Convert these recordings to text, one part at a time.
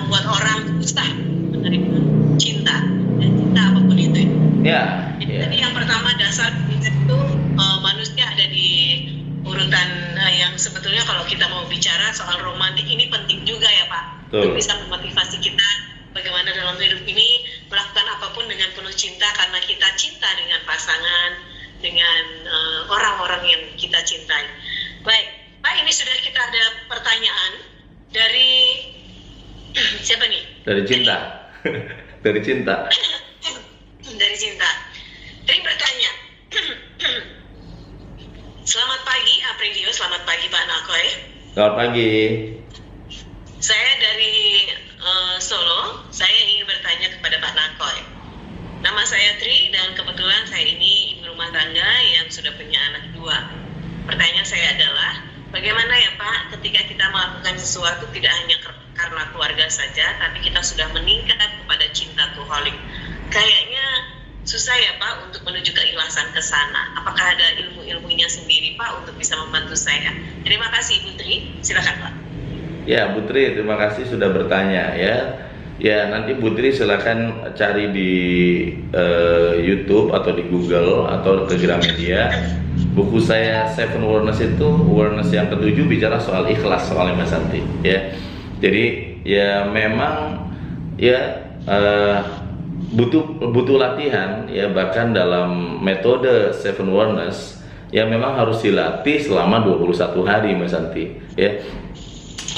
membuat orang susah menerima cinta dan cinta apapun itu. Ya. Jadi tadi yang pertama dasar itu manusia ada di urutan yang sebetulnya kalau kita mau bicara soal romantik ini penting juga ya Pak. Untuk bisa memotivasi kita bagaimana dalam hidup ini melakukan apapun dengan penuh cinta karena kita cinta dengan pasangan, dengan orang-orang yang kita cintai. Baik, Pak, ini sudah kita ada pertanyaan dari siapa nih? Dari cinta. Dari cinta. Dari cinta. Tri bertanya. Selamat pagi Aprilio, selamat pagi Pak Nakoy. Selamat pagi. Saya dari Solo, saya ingin bertanya kepada Pak Nakoy. Nama saya Tri dan kebetulan saya ini ibu rumah tangga yang sudah punya anak 2. Pertanyaan saya adalah, bagaimana ya Pak ketika kita melakukan sesuatu tidak hanya karena keluarga saja, tapi kita sudah meningkat kepada cinta Tuholik. Kayaknya susah ya Pak untuk menuju keikhlasan ke sana. Apakah ada ilmu-ilmunya sendiri Pak untuk bisa membantu saya? Terima kasih Ibu Tri, silakan Pak. Ya, Bu Tri, terima kasih sudah bertanya ya. Ya, nanti Bu Tri silakan cari di YouTube atau di Google atau ke Gramedia. Buku saya Seven Awareness itu, awareness yang ke-7 bicara soal ikhlas, soalnya Mas Santi ya. Jadi ya memang ya butuh latihan ya, bahkan dalam metode Seven Awareness ya memang harus dilatih selama 21 hari Mas Santi ya.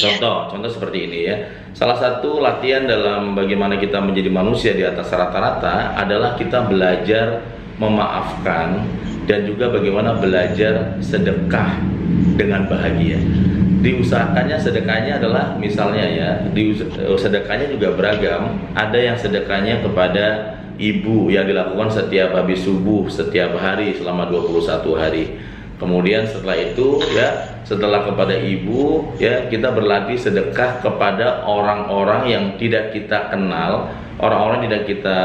Contoh seperti ini ya. Salah satu latihan dalam bagaimana kita menjadi manusia di atas rata-rata adalah kita belajar memaafkan dan juga bagaimana belajar sedekah dengan bahagia. Diusahakannya sedekahnya adalah misalnya ya, sedekahnya juga beragam. Ada yang sedekahnya kepada ibu yang dilakukan setiap habis subuh setiap hari selama 21 hari. Kemudian setelah itu ya, setelah kepada ibu ya, kita berlatih sedekah kepada orang-orang yang tidak kita kenal, orang-orang tidak kita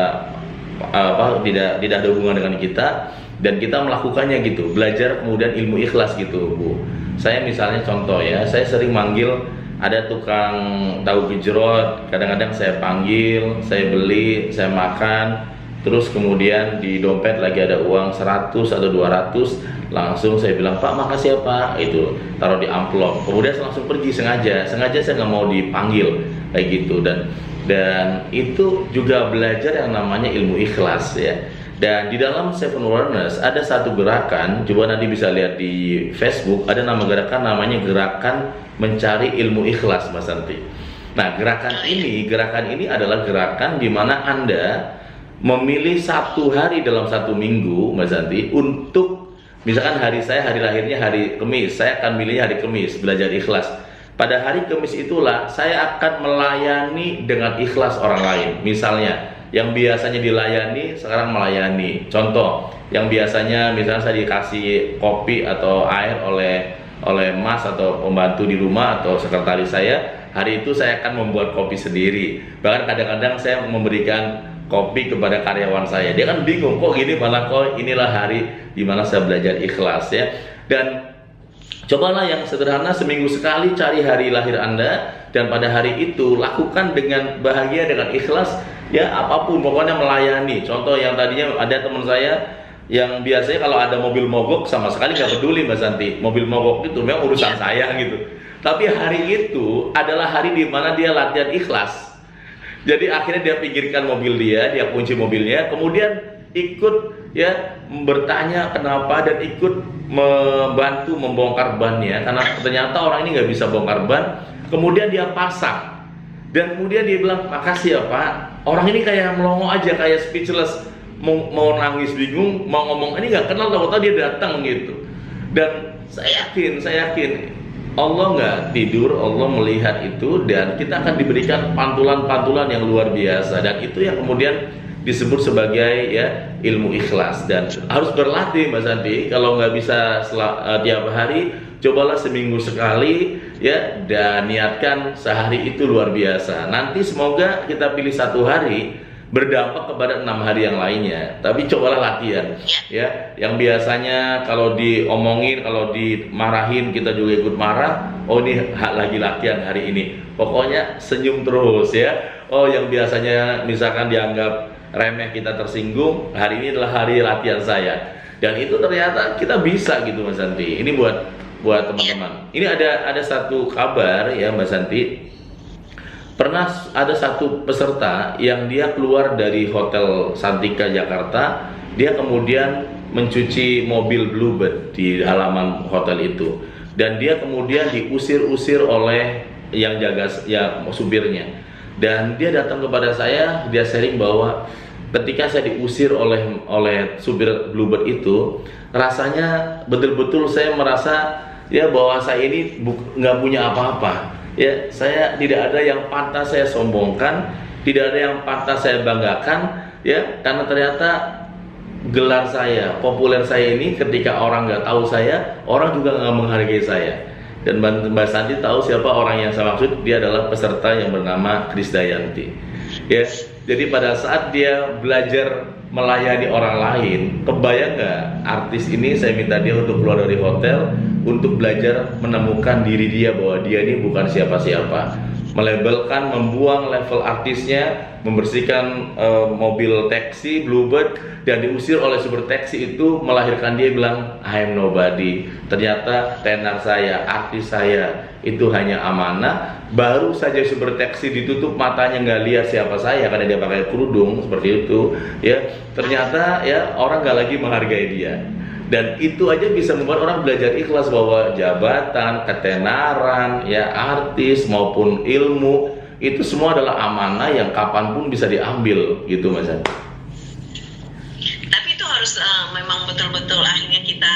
tidak ada hubungan dengan kita, dan kita melakukannya gitu, belajar kemudian ilmu ikhlas gitu Bu. Saya misalnya contoh ya, saya sering manggil ada tukang tahu gejrot, kadang-kadang saya panggil, saya beli, saya makan, terus kemudian di dompet lagi ada uang 100 atau 200, langsung saya bilang, Pak makasih ya Pak, itu taruh di amplop, kemudian langsung pergi, sengaja saya nggak mau dipanggil kayak gitu. Dan itu juga belajar yang namanya ilmu ikhlas ya. Dan di dalam Seven Awareness ada satu gerakan, coba nanti bisa lihat di Facebook, ada nama gerakan namanya gerakan mencari ilmu ikhlas Mas Santi. Nah gerakan ini adalah gerakan di mana Anda memilih satu hari dalam satu minggu Mas Santi untuk, misalkan hari saya hari lahirnya hari Kamis, saya akan milih hari Kamis, belajar ikhlas. Pada hari Kamis itulah saya akan melayani dengan ikhlas orang lain. Misalnya yang biasanya dilayani sekarang melayani. Contoh, yang biasanya misalnya saya dikasih kopi atau air oleh Mas atau pembantu di rumah atau sekretaris saya, hari itu saya akan membuat kopi sendiri. Bahkan kadang-kadang saya memberikan kopi kepada karyawan saya. Dia kan bingung, kok gini, malah kok inilah hari di mana saya belajar ikhlas ya. Dan cobalah yang sederhana, seminggu sekali cari hari lahir Anda, dan pada hari itu lakukan dengan bahagia, dengan ikhlas ya, apapun pokoknya melayani. Contoh yang tadinya ada teman saya yang biasanya kalau ada mobil mogok sama sekali nggak peduli Mbak Santi, mobil mogok itu memang urusan saya gitu. Tapi hari itu adalah hari di mana dia latihan ikhlas. Jadi akhirnya dia pinggirkan mobil dia kunci mobilnya, kemudian ikut ya bertanya kenapa dan ikut membantu membongkar bannya, karena ternyata orang ini nggak bisa bongkar ban. Kemudian dia pasang dan kemudian dia bilang, makasih ya Pak. Orang ini kayak melongo aja, kayak speechless, mau nangis bingung, mau ngomong ini nggak kenal, tahu-tahu dia datang gitu. Dan saya yakin Allah nggak tidur, Allah melihat itu, dan kita akan diberikan pantulan-pantulan yang luar biasa, dan itu yang kemudian disebut sebagai ya ilmu ikhlas. Dan harus berlatih Mas Santi. Kalau nggak bisa tiap hari, cobalah seminggu sekali ya, dan niatkan sehari itu luar biasa. Nanti semoga kita pilih satu hari berdampak kepada 6 hari yang lainnya. Tapi cobalah latihan, ya. Yang biasanya kalau diomongin, kalau dimarahin kita juga ikut marah. Oh, ini lagi latihan hari ini. Pokoknya senyum terus, ya. Oh, yang biasanya misalkan dianggap remeh, kita tersinggung, hari ini adalah hari latihan saya. Dan itu ternyata kita bisa gitu, Mas Santi. Ini buat teman-teman. Ini ada satu kabar ya, Mbak Santi. Pernah ada satu peserta yang dia keluar dari Hotel Santika Jakarta, dia kemudian mencuci mobil Bluebird di halaman hotel itu, dan dia kemudian diusir-usir oleh yang jaga, ya, supirnya. Dan dia datang kepada saya, dia sharing bahwa ketika saya diusir oleh supir Bluebird itu, rasanya betul-betul saya merasa ya bahwa saya ini nggak punya apa-apa. Ya, saya tidak ada yang pantas saya sombongkan, tidak ada yang pantas saya banggakan, ya, karena ternyata gelar saya, populer saya ini ketika orang nggak tahu saya, orang juga nggak menghargai saya. Dan Mbak Santi tahu siapa orang yang saya maksud, dia adalah peserta yang bernama Krisdayanti. Ya, jadi pada saat dia belajar melayani orang lain, kebayang nggak artis ini saya minta dia untuk keluar dari hotel untuk belajar menemukan diri dia bahwa dia ini bukan siapa-siapa, melabelkan, membuang level artisnya, membersihkan mobil taksi Bluebird, dan diusir oleh supir taksi itu melahirkan dia bilang I am nobody. Ternyata tenar saya, artis saya itu hanya amanah. Baru saja supir taksi ditutup matanya, nggak lihat siapa saya karena dia pakai kerudung seperti itu, ya, ternyata ya orang nggak lagi menghargai dia. Dan itu aja bisa membuat orang belajar ikhlas bahwa jabatan, ketenaran, ya, artis maupun ilmu itu semua adalah amanah yang kapanpun bisa diambil, gitu, Mas Andi. Tapi itu harus memang betul-betul akhirnya kita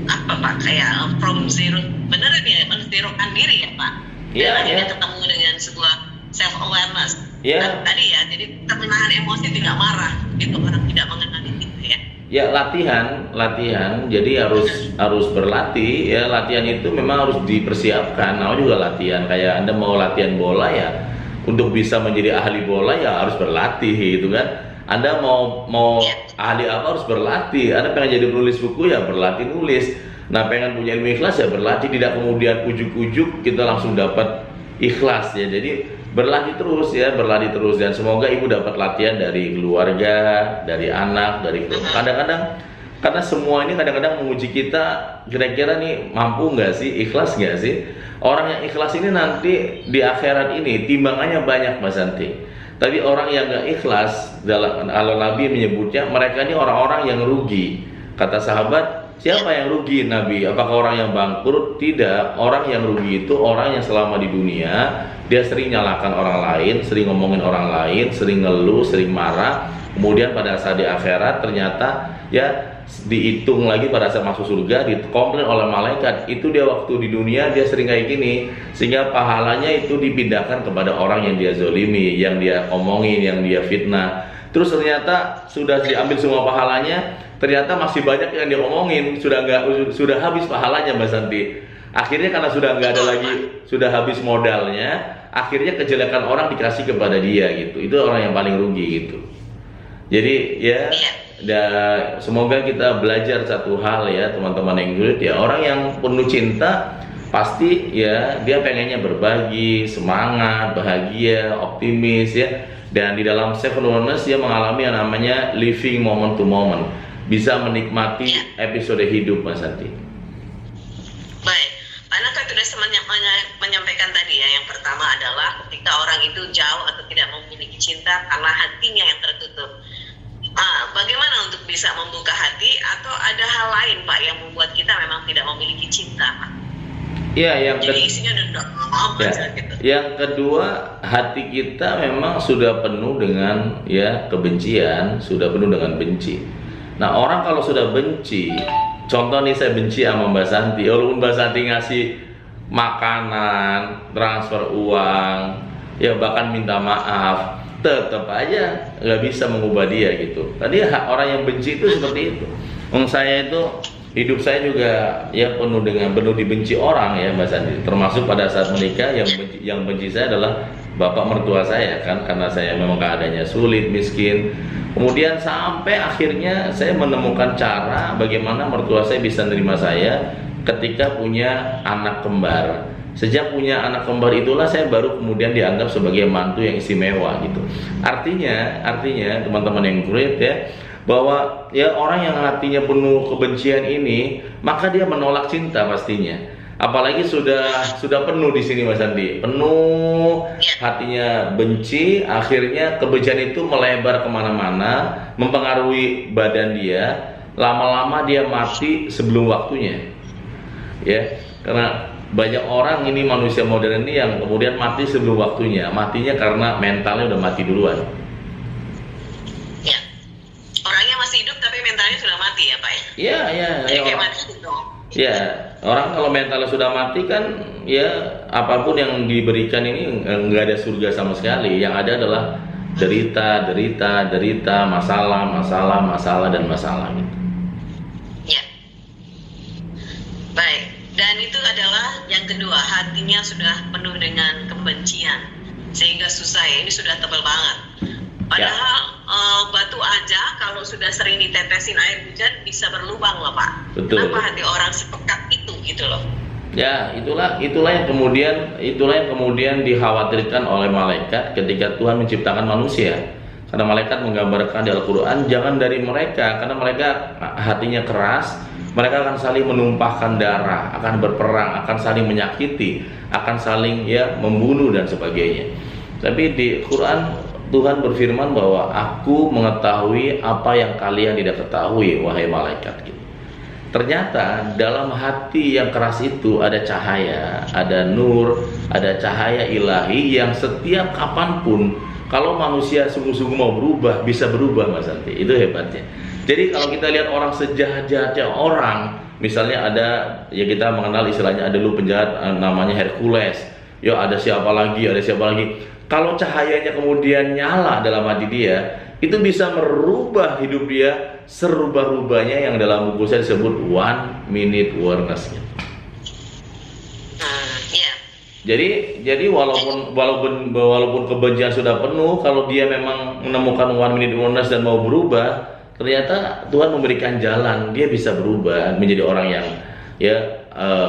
apa Pak, kayak from zero, benar ya, menzerokan diri ya Pak. Iya, akhirnya ketemu dengan sebuah self awareness. Iya. Tadi ya, jadi menahan emosi, tidak marah, itu orang tidak mengenali itu ya. Ya, latihan. Jadi harus berlatih, ya. Latihan itu memang harus dipersiapkan. Namanya juga latihan. Kayak Anda mau latihan bola, ya, untuk bisa menjadi ahli bola ya harus berlatih, gitu kan. Anda mau ahli apa, harus berlatih. Anda pengen jadi penulis buku, ya berlatih nulis. Nah, pengen punya ilmu ikhlas, ya berlatih. Tidak kemudian ujuk-ujuk kita langsung dapat ikhlas, ya. Jadi berlatih terus, ya, berlatih terus. Dan semoga ibu dapat latihan dari keluarga, dari anak, dari kadang-kadang, karena semua ini kadang-kadang menguji kita, kira-kira nih mampu nggak sih, ikhlas nggak sih. Orang yang ikhlas ini nanti di akhirat ini timbangannya banyak, Mas Santi. Tapi orang yang nggak ikhlas, kalau Nabi menyebutnya, mereka ini orang-orang yang rugi. Kata sahabat, siapa yang rugi, Nabi? Apakah orang yang bangkrut? Tidak. Orang yang rugi itu orang yang selama di dunia dia sering nyalakan orang lain, sering ngomongin orang lain, sering ngeluh, sering marah. Kemudian pada saat di akhirat ternyata ya dihitung lagi pada saat masuk surga, dikomplain oleh malaikat, itu dia waktu di dunia dia sering kayak gini, sehingga pahalanya itu dipindahkan kepada orang yang dia zolimi, yang dia omongin, yang dia fitnah. Terus ternyata sudah diambil semua pahalanya, ternyata masih banyak yang dia omongin, sudah habis pahalanya, Mbak Santi. Akhirnya karena sudah nggak ada lagi, sudah habis modalnya, akhirnya kejelekan orang dikasih kepada dia, gitu. Itu orang yang paling rugi, gitu. Jadi ya, semoga kita belajar satu hal, ya, teman-teman yang good, ya, orang yang penuh cinta pasti ya dia pengennya berbagi, semangat, bahagia, optimis, ya. Dan di dalam Seven Wonders dia mengalami yang namanya living moment to moment, bisa menikmati episode hidup, Mas Santi. Baik, Pak Naka sudah menyampaikan tadi ya, yang pertama adalah ketika orang itu jauh atau tidak memiliki cinta karena hatinya yang tertutup. Bagaimana untuk bisa membuka hati, atau ada hal lain Pak yang membuat kita memang tidak memiliki cinta, Pak? Iya, jadi isinya udah gitu. Yang kedua, hati kita memang sudah penuh dengan ya kebencian, sudah penuh dengan benci. Nah, orang kalau sudah benci, contoh nih, saya benci sama Mbak Santi, walaupun Mbak Santi ngasih makanan, transfer uang, ya bahkan minta maaf, tetap aja nggak bisa mengubah dia, gitu. Tadi orang yang benci itu seperti itu. Saya itu hidup saya juga ya penuh dibenci orang ya Mbak Santi. Termasuk pada saat menikah yang benci saya adalah bapak mertua saya kan, karena saya memang keadaannya sulit, miskin. Kemudian sampai akhirnya saya menemukan cara bagaimana mertua saya bisa menerima saya ketika punya anak kembar. Sejak punya anak kembar itulah saya baru kemudian dianggap sebagai mantu yang istimewa gitu. Artinya teman-teman yang great ya, bahwa ya orang yang hatinya penuh kebencian ini, maka dia menolak cinta pastinya. Apalagi sudah penuh di sini Mas Andi, penuh hatinya benci, akhirnya kebencian itu melebar kemana-mana, mempengaruhi badan dia, lama-lama dia mati sebelum waktunya. Ya, karena banyak orang ini manusia modern ini yang kemudian mati sebelum waktunya, matinya karena mentalnya udah mati duluan. Ya, orangnya masih hidup tapi mentalnya sudah mati ya Pak ya? Iya. Kayak mati gitu. Ya, orang kalau mentalnya sudah mati kan, ya apapun yang diberikan ini nggak ada surga sama sekali. Yang ada adalah derita, masalah dan masalah gitu. Ya, baik. Dan itu adalah yang kedua, hatinya sudah penuh dengan kebencian sehingga susah ya, ini sudah tebal banget. Padahal batu aja kalau sudah sering ditetesin air hujan bisa berlubang loh Pak. Betul. Kenapa hati orang sepekat itu gitu loh? Ya, itulah yang kemudian dikhawatirkan oleh malaikat ketika Tuhan menciptakan manusia. Karena malaikat menggambarkan di Al-Qur'an, jangan dari mereka, karena mereka hatinya keras, mereka akan saling menumpahkan darah, akan berperang, akan saling menyakiti, akan saling ya membunuh dan sebagainya. Tapi di Quran Tuhan berfirman bahwa aku mengetahui apa yang kalian tidak ketahui wahai malaikat gitu. Ternyata dalam hati yang keras itu ada cahaya, ada nur, ada cahaya ilahi yang setiap kapanpun kalau manusia sungguh-sungguh mau berubah, bisa berubah Mas Santi. Itu hebatnya. Jadi kalau kita lihat orang sejahat-jahatnya orang, misalnya ada, ya kita mengenal istilahnya ada dulu penjahat namanya Hercules. Ya ada siapa lagi. Kalau cahayanya kemudian nyala dalam hati dia, itu bisa merubah hidup dia serubah-rubahnya yang dalam buku saya disebut 1 minute awareness. Jadi walaupun kebencian sudah penuh, kalau dia memang menemukan 1 minute awareness dan mau berubah, ternyata Tuhan memberikan jalan, dia bisa berubah menjadi orang yang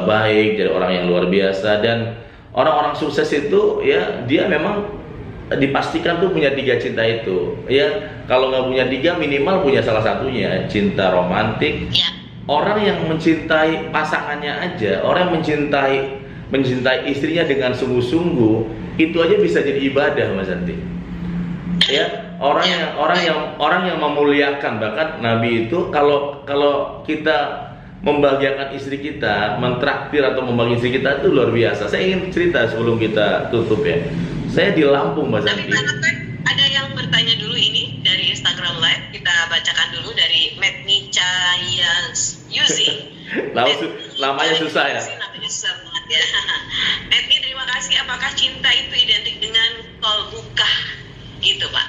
baik, jadi orang yang luar biasa. Dan orang-orang sukses itu ya dia memang dipastikan tuh punya 3 cinta itu. Ya kalau nggak punya 3 minimal punya salah satunya, cinta romantik. Orang yang mencintai pasangannya aja, orang yang mencintai istrinya dengan sungguh-sungguh, itu aja bisa jadi ibadah Mas Santi. Ya, orang yang memuliakan, bahkan Nabi itu kalau kita membahagiakan istri kita, mentraktir atau membagi istri kita itu luar biasa. Saya ingin cerita sebelum kita tutup ya. Saya di Lampung Mas Santi. Ada yang bertanya dulu ini dari Instagram Live, kita bacakan dulu dari Metni Cayas Yuzi. Namanya susah ya. Namanya susah banget ya. Metni, terima kasih. Apakah cinta itu identik dengan kolbukah? Gitu Pak.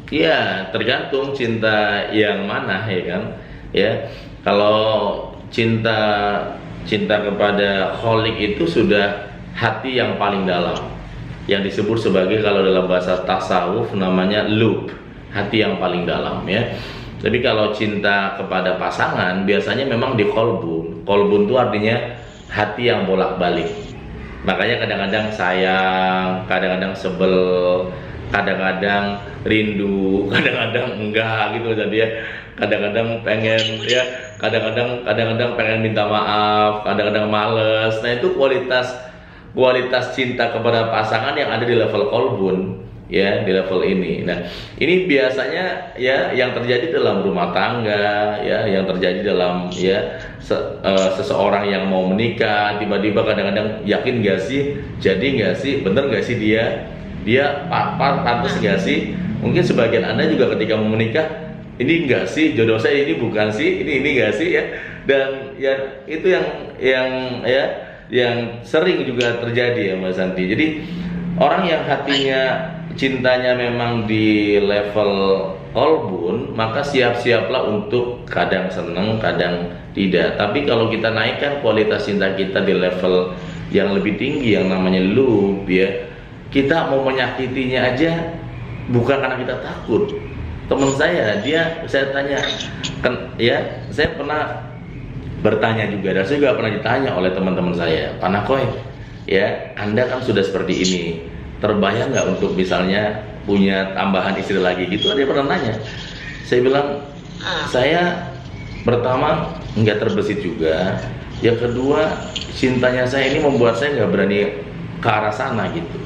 Iya, tergantung cinta yang mana ya kan. Ya, kalau cinta kepada kholik itu sudah hati yang paling dalam, yang disebut sebagai, kalau dalam bahasa tasawuf namanya lub, hati yang paling dalam ya. Tapi kalau cinta kepada pasangan biasanya memang di kolbun. Kolbun itu artinya hati yang bolak-balik. Makanya kadang-kadang sayang, kadang-kadang sebel, kadang-kadang rindu, kadang-kadang enggak gitu jadi ya. Kadang-kadang pengen ya, kadang-kadang pengen minta maaf, kadang-kadang males. Nah, itu kualitas cinta kepada pasangan yang ada di level kolbun ya, di level ini. Nah, ini biasanya ya yang terjadi dalam rumah tangga ya, yang terjadi dalam ya seseorang yang mau menikah, tiba-tiba kadang-kadang yakin gak sih, jadi gak sih, bener gak sih dia pantas gak sih. Mungkin sebagian Anda juga ketika mau menikah, ini enggak sih jodoh saya, ini bukan sih, ini enggak sih ya. Dan ya itu yang sering juga terjadi ya Mas Santi. Jadi orang yang hatinya cintanya memang di level kolbun, maka siap-siaplah untuk kadang seneng, kadang tidak. Tapi kalau kita naikkan kualitas cinta kita di level yang lebih tinggi, yang namanya love ya, kita mau menyakitinya aja bukan karena kita takut. Teman saya tanya, kan ya, saya pernah bertanya juga, dan saya juga pernah ditanya oleh teman-teman saya, Pak Nakoy, ya, Anda kan sudah seperti ini, terbayang nggak untuk misalnya punya tambahan istri lagi gitu? Dia pernah nanya. Saya bilang, saya pertama nggak terbesit juga, yang kedua cintanya saya ini membuat saya nggak berani ke arah sana gitu.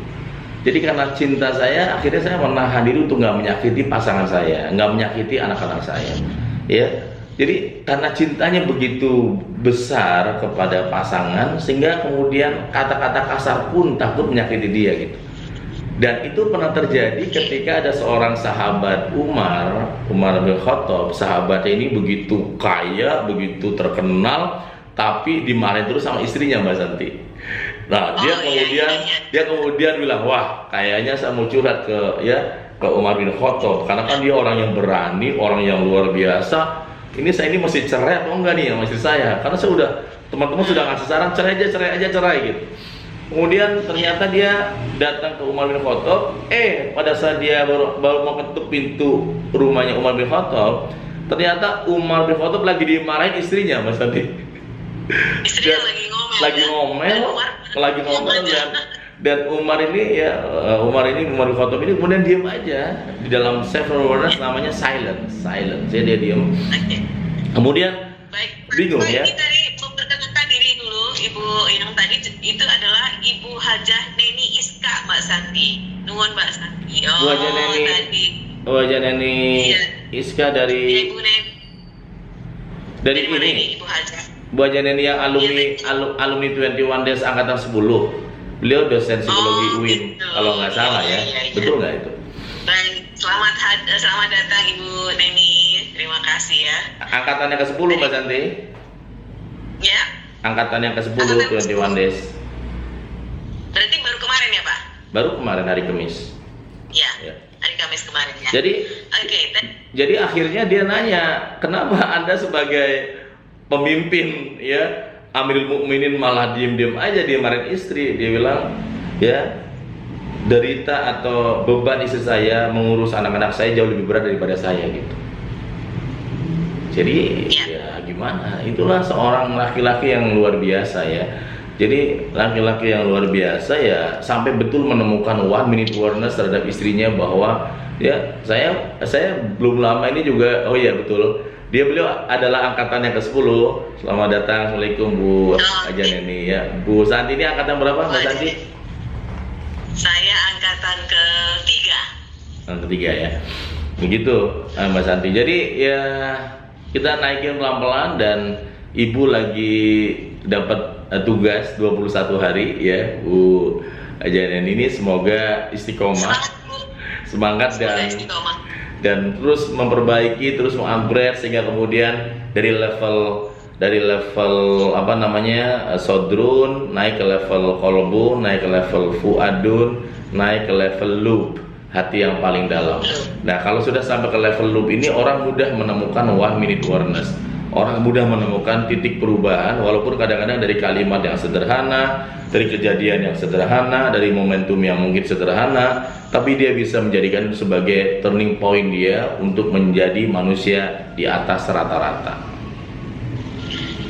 Jadi karena cinta saya, akhirnya saya menahan diri untuk nggak menyakiti pasangan saya, nggak menyakiti anak-anak saya, ya. Jadi karena cintanya begitu besar kepada pasangan, sehingga kemudian kata-kata kasar pun takut menyakiti dia gitu. Dan itu pernah terjadi ketika ada seorang sahabat Umar bin Khattab. Sahabatnya ini begitu kaya, begitu terkenal, tapi dimarahin terus sama istrinya, Mbak Santi. Nah, dia kemudian bilang, wah, kayaknya saya mau curhat ke Umar bin Khattab, karena kan dia orang yang berani, orang yang luar biasa. Ini mesti cerai atau enggak nih sama istri saya? Karena saya udah, teman-teman sudah ngasih saran, cerai aja gitu. Kemudian ternyata dia datang ke Umar bin Khattab. Pada saat dia baru mau ketuk pintu rumahnya Umar bin Khattab, ternyata Umar bin Khattab lagi dimarahin istrinya, Mas Santi. Istrinya lagi ngomel dan Umar bin Khattab ini kemudian diam aja. Di dalam several words namanya silent. Jadi dia diam. Kemudian bingung ya. Ini tadi memperkenalkan diri dulu, Ibu yang tadi itu adalah Ibu Hajah Neni Iska, Mbak Santi. Nuwun Mbak Santi. Bu Hajah Neni iya. Iska dari Ibu Neni. Dari mana ini. Ibu Hajah. Bu Hajah Neni yang alumni 21 Days angkatan 10. Beliau dosen psikologi UIN, gitu. kalau nggak salah ya. Iya. Betul nggak itu? Baik, selamat datang Ibu Neni. Terima kasih ya. Angkatannya ke-10 Mbak Santi? Ya. Angkatannya ke-10 21 Days. Berarti baru kemarin ya, Pak? Baru kemarin hari Kamis. Ya. Hari Kamis kemarin ya. Jadi akhirnya dia nanya, kenapa Anda sebagai pemimpin ya Amirul Mukminin malah diem-diem aja dia marahin istri? Dia bilang, ya, derita atau beban istri saya mengurus anak-anak saya jauh lebih berat daripada saya gitu. Jadi ya gimana, itulah seorang laki-laki yang luar biasa ya. Jadi laki-laki yang luar biasa ya, sampai betul menemukan 1 minute awareness terhadap istrinya, bahwa ya saya belum lama ini juga, oh iya betul, beliau adalah angkatannya ke-10. Selamat datang, Assalamualaikum Bu Hajah Neni ya. Bu Santi ini angkatan berapa Mbak Santi? Saya angkatan ke-3. Ketiga ya. Begitu Mbak Santi. Jadi ya kita naikin pelan-pelan, dan Ibu lagi dapat tugas 21 hari ya Bu Hajah Neni ini. Semoga istiqomah, semangat dan terus memperbaiki, terus mengupgrade, sehingga kemudian dari level apa namanya sodrun naik ke level kolbu, naik ke level fuadun, naik ke level lub, hati yang paling dalam. Nah, kalau sudah sampai ke level lub ini, orang mudah menemukan 1 minute awareness. Orang mudah menemukan titik perubahan, walaupun kadang-kadang dari kalimat yang sederhana, dari kejadian yang sederhana, dari momentum yang mungkin sederhana, tapi dia bisa menjadikan itu sebagai turning point dia untuk menjadi manusia di atas rata-rata.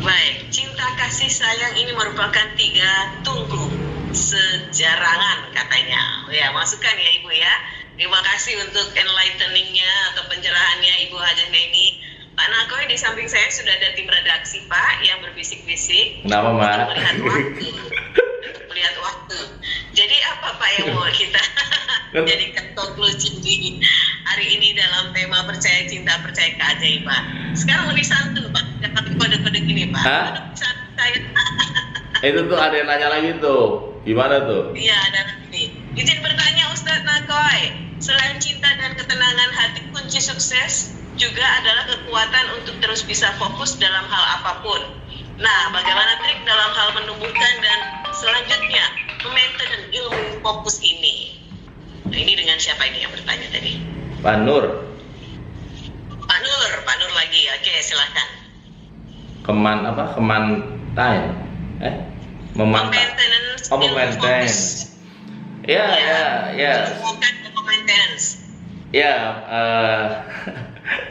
Baik, cinta kasih sayang ini merupakan 3 tungku sejarangan katanya. Ya, masukkan ya Ibu ya. Terima kasih untuk enlighteningnya atau pencerahannya Ibu Hajah Neni. Pak Nakoy, di samping saya sudah ada tim redaksi Pak yang berbisik-bisik. Kenapa Mbak? Untuk melihat waktu. Jadi apa Pak yang mau kita jadikan konklusi di hari ini dalam tema percaya cinta, percaya keajaiban? Sekarang lebih santun Pak, dapat kode-kode gini Pak. Saya. Itu tuh ada yang nanya lagi tuh, gimana tuh? Iya, ada ini. Izin bertanya Ustadz Nakoy, selain cinta dan ketenangan hati, kunci sukses juga adalah kekuatan untuk terus bisa fokus dalam hal apapun. Nah, bagaimana trik dalam hal menumbuhkan dan selanjutnya memaintain ilmu fokus ini? Nah, ini dengan siapa ini yang bertanya tadi? Pak Nur. Kemantain. Memantau. Maintenance. Oh, maintenance. Ya. Bukan maintenance. Ya,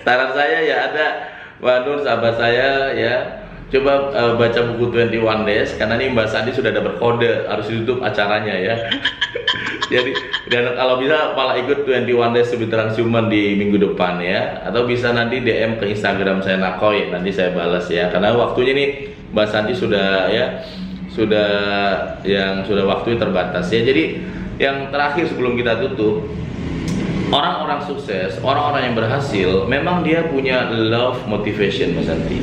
saran saya ya ada Mbak Nur, sahabat saya ya, coba baca buku 21 Days karena ini Mbak Sandi sudah ada berkode harus ditutup acaranya ya. Jadi dan kalau bisa malah ikut 21 Days to be Transhuman di minggu depan ya, atau bisa nanti DM ke Instagram saya Nakoy, nanti saya balas ya, karena waktunya nih Mbak Sandi sudah waktunya terbatas ya. Jadi yang terakhir sebelum kita tutup, orang-orang sukses, orang-orang yang berhasil, memang dia punya love motivation, Mas Santi.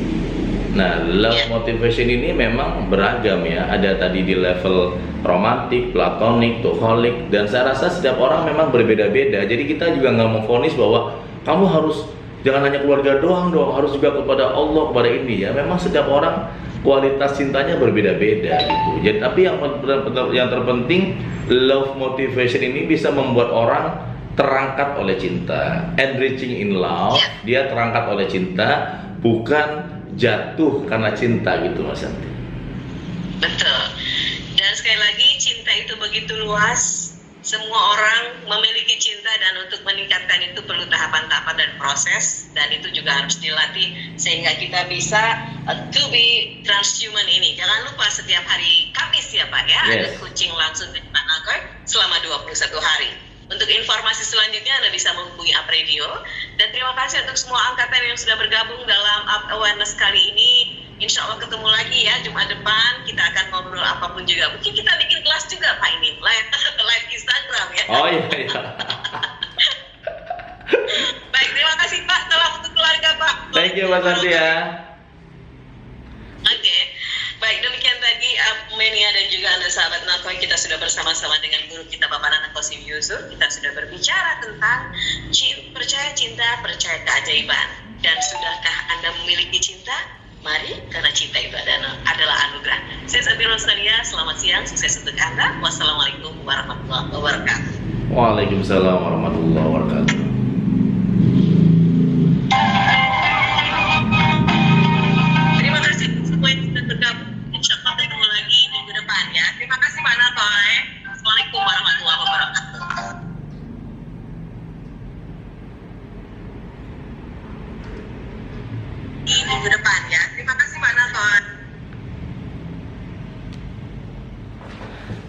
Nah, love motivation ini memang beragam ya. Ada tadi di level romantik, platonik, toholik, dan saya rasa setiap orang memang berbeda-beda. Jadi kita juga nggak memvonis bahwa kamu harus jangan hanya keluarga doang, harus juga kepada Allah, kepada ini ya. Memang setiap orang kualitas cintanya berbeda-beda gitu. Jadi tapi yang terpenting love motivation ini bisa membuat orang terangkat oleh cinta, enriching in love. Dia terangkat oleh cinta, bukan jatuh karena cinta gitu, Mas Santi. Betul. Dan sekali lagi cinta itu begitu luas. Semua orang memiliki cinta dan untuk meningkatkan itu perlu tahapan-tahapan dan proses, dan itu juga harus dilatih sehingga kita bisa to be transhuman ini. Jangan lupa setiap hari Kamis ya Pak ya, ada coaching langsung dengan Pak Nakoy selama 21 hari. Untuk informasi selanjutnya Anda bisa menghubungi Up Radio, dan terima kasih untuk semua angkatan yang sudah bergabung dalam Up Awareness kali ini. Insya Allah ketemu lagi ya Jumat depan, kita akan ngobrol apapun juga. Mungkin kita bikin kelas juga Pak ini, live Instagram ya. Oh iya. Baik, terima kasih Pak, salam untuk keluarga Pak. Thank you Mas Santi ya. Oke. Baik, demikian tadi Menia dan juga Anda sahabat Nakoy, kita sudah bersama-sama dengan guru kita Bapak Nana Qasim Yusuf. Kita sudah berbicara tentang percaya cinta, percaya keajaiban. Dan sudahkah Anda memiliki cinta? Mari, karena cinta itu adalah anugerah. Saya Sabira Rosalia, selamat siang, sukses untuk Anda. Wassalamualaikum warahmatullahi wabarakatuh. Waalaikumsalam warahmatullahi wabarakatuh. Terima kasih semua yang sudah bergabung. Insya Allah ketemu lagi minggu depan ya. Terima kasih Pak Nakoy. Assalamualaikum warahmatullahi wabarakatuh. Di minggu depan ya. Terima kasih Pak Nakoy.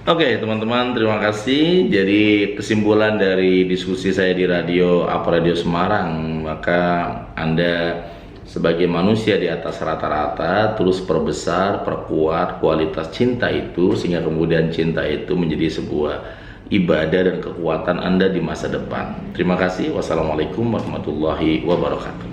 Oke teman-teman, terima kasih. Jadi kesimpulan dari diskusi saya di radio Up Radio Semarang, maka Anda sebagai manusia di atas rata-rata terus perbesar, perkuat kualitas cinta itu, sehingga kemudian cinta itu menjadi sebuah ibadah dan kekuatan Anda di masa depan. Terima kasih. Wassalamualaikum warahmatullahi wabarakatuh.